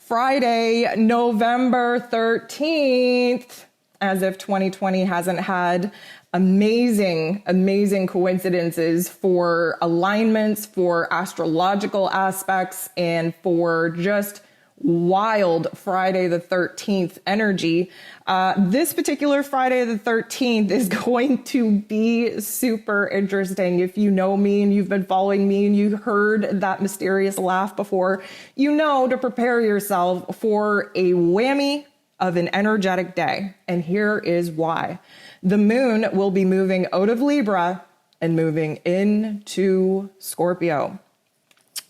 Friday, November 13th, as if 2020 hasn't had amazing coincidences for alignments, for astrological aspects, and for just wild Friday the 13th energy. This particular Friday the 13th is going to be super interesting. If you know me and you've been following me and you heard that mysterious laugh before, you know to prepare yourself for a whammy of an energetic day. And here is why. The moon will be moving out of Libra and moving into Scorpio.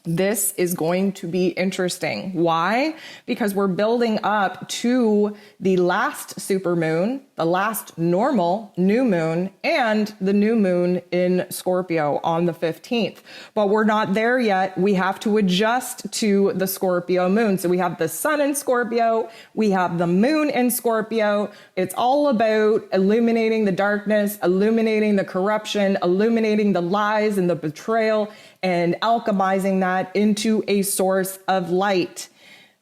This is going to be interesting. Why? Because we're building up to the last supermoon, the last normal new moon, and the new moon in Scorpio on the 15th. But we're not there yet. We have to adjust to the Scorpio moon. So we have the sun in Scorpio, we have the moon in Scorpio. It's all about illuminating the darkness, illuminating the corruption, illuminating the lies and the betrayal, and alchemizing that into a source of light.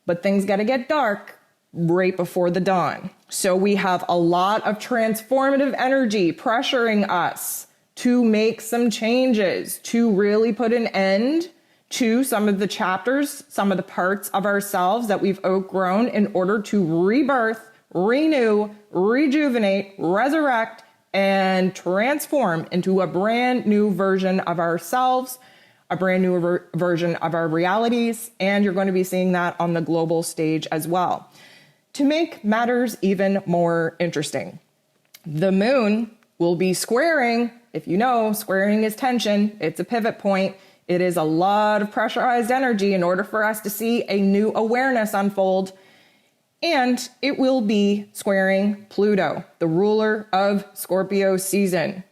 But things got to get dark right before the dawn. So we have a lot of transformative energy pressuring us to make some changes, to really put an end to some of the chapters, some of the parts of ourselves that we've outgrown in order to rebirth, renew, rejuvenate, resurrect, and transform into a brand new version of ourselves, a brand new version of our realities, and you're going to be seeing that on the global stage as well. To make matters even more interesting, the moon will be squaring. If you know, squaring is tension. It's a pivot point. It is a lot of pressurized energy in order for us to see a new awareness unfold. And it will be squaring Pluto, the ruler of Scorpio season,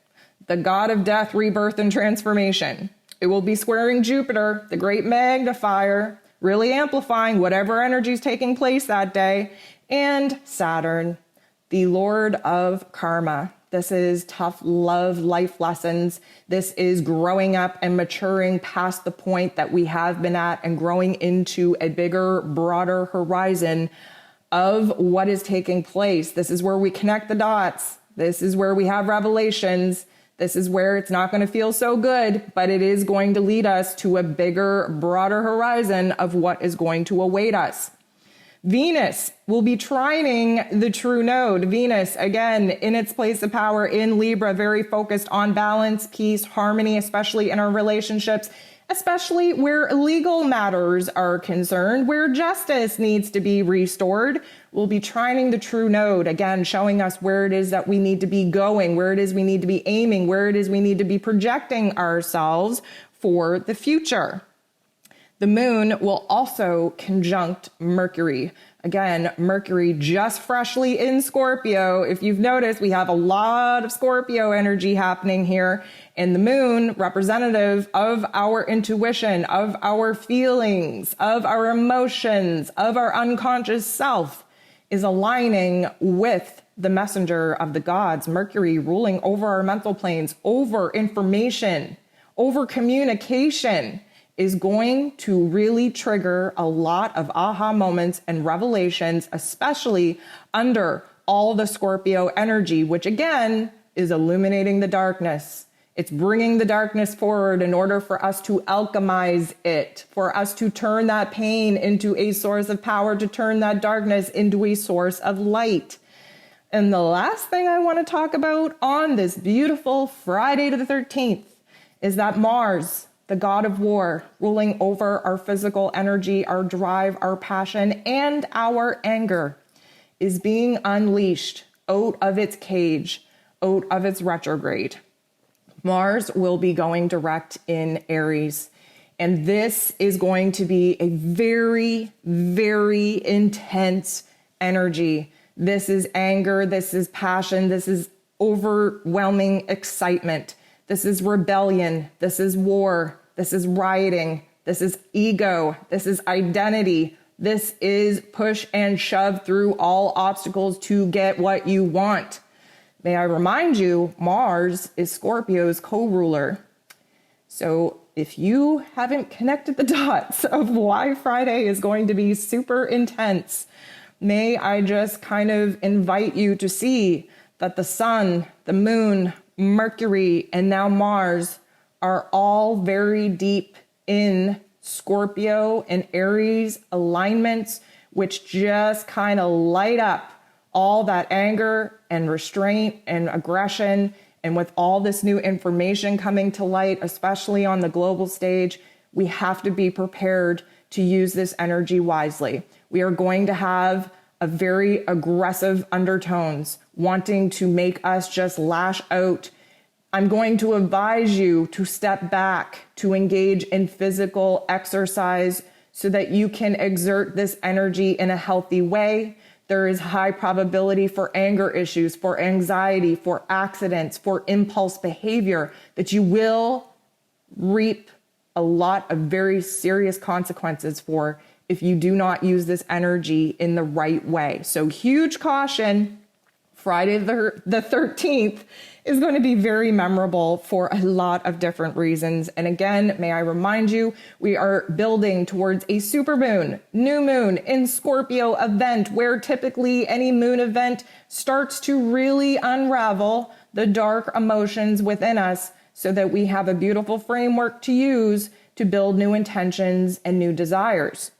the god of death, rebirth, and transformation. It will be squaring Jupiter, the great magnifier, really amplifying whatever energy is taking place that day, and Saturn, the lord of karma. This is tough love life lessons. This is growing up and maturing past the point that we have been at and growing into a bigger, broader horizon of what is taking place. This is where we connect the dots. This is where we have revelations. This is where it's not going to feel so good, but it is going to lead us to a bigger, broader horizon of what is going to await us. Venus will be trining the true node. Venus, again, in its place of power in Libra, very focused on balance, peace, harmony, especially in our relationships, especially where legal matters are concerned, where justice needs to be restored. We'll be trining the true node, again, showing us where it is that we need to be going, where it is we need to be aiming, where it is we need to be projecting ourselves for the future. The moon will also conjunct Mercury. Again, Mercury just freshly in Scorpio. If you've noticed, we have a lot of Scorpio energy happening here. And the moon, representative of our intuition, of our feelings, of our emotions, of our unconscious self, is aligning with the messenger of the gods, Mercury, ruling over our mental planes, over information, over communication, is going to really trigger a lot of aha moments and revelations, especially under all the Scorpio energy, which again is illuminating the darkness. It's bringing the darkness forward in order for us to alchemize it, for us to turn that pain into a source of power, to turn that darkness into a source of light. And the last thing I want to talk about on this beautiful Friday the 13th is that Mars, the god of war, ruling over our physical energy, our drive, our passion, and our anger, is being unleashed out of its cage, out of its retrograde. Mars will be going direct in Aries. And this is going to be a very, very intense energy. This is anger. This is passion. This is overwhelming excitement. This is rebellion. This is war. This is rioting. This is ego. This is identity. This is push and shove through all obstacles to get what you want. May I remind you, Mars is Scorpio's co-ruler. So if you haven't connected the dots of why Friday is going to be super intense, may I just kind of invite you to see that the sun, the moon, Mercury, and now Mars are all very deep in Scorpio and Aries alignments, which just kind of light up all that anger and restraint and aggression. And with all this new information coming to light, especially on the global stage, we have to be prepared to use this energy wisely. We are going to have a very aggressive undertones wanting to make us just lash out. I'm going to advise you to step back, to engage in physical exercise so that you can exert this energy in a healthy way. There is high probability for anger issues, for anxiety, for accidents, for impulse behavior, that you will reap a lot of very serious consequences for if you do not use this energy in the right way. So huge caution, Friday the 13th is going to be very memorable for a lot of different reasons. And again, may I remind you, we are building towards a supermoon, new moon in Scorpio event, where typically any moon event starts to really unravel the dark emotions within us so that we have a beautiful framework to use to build new intentions and new desires.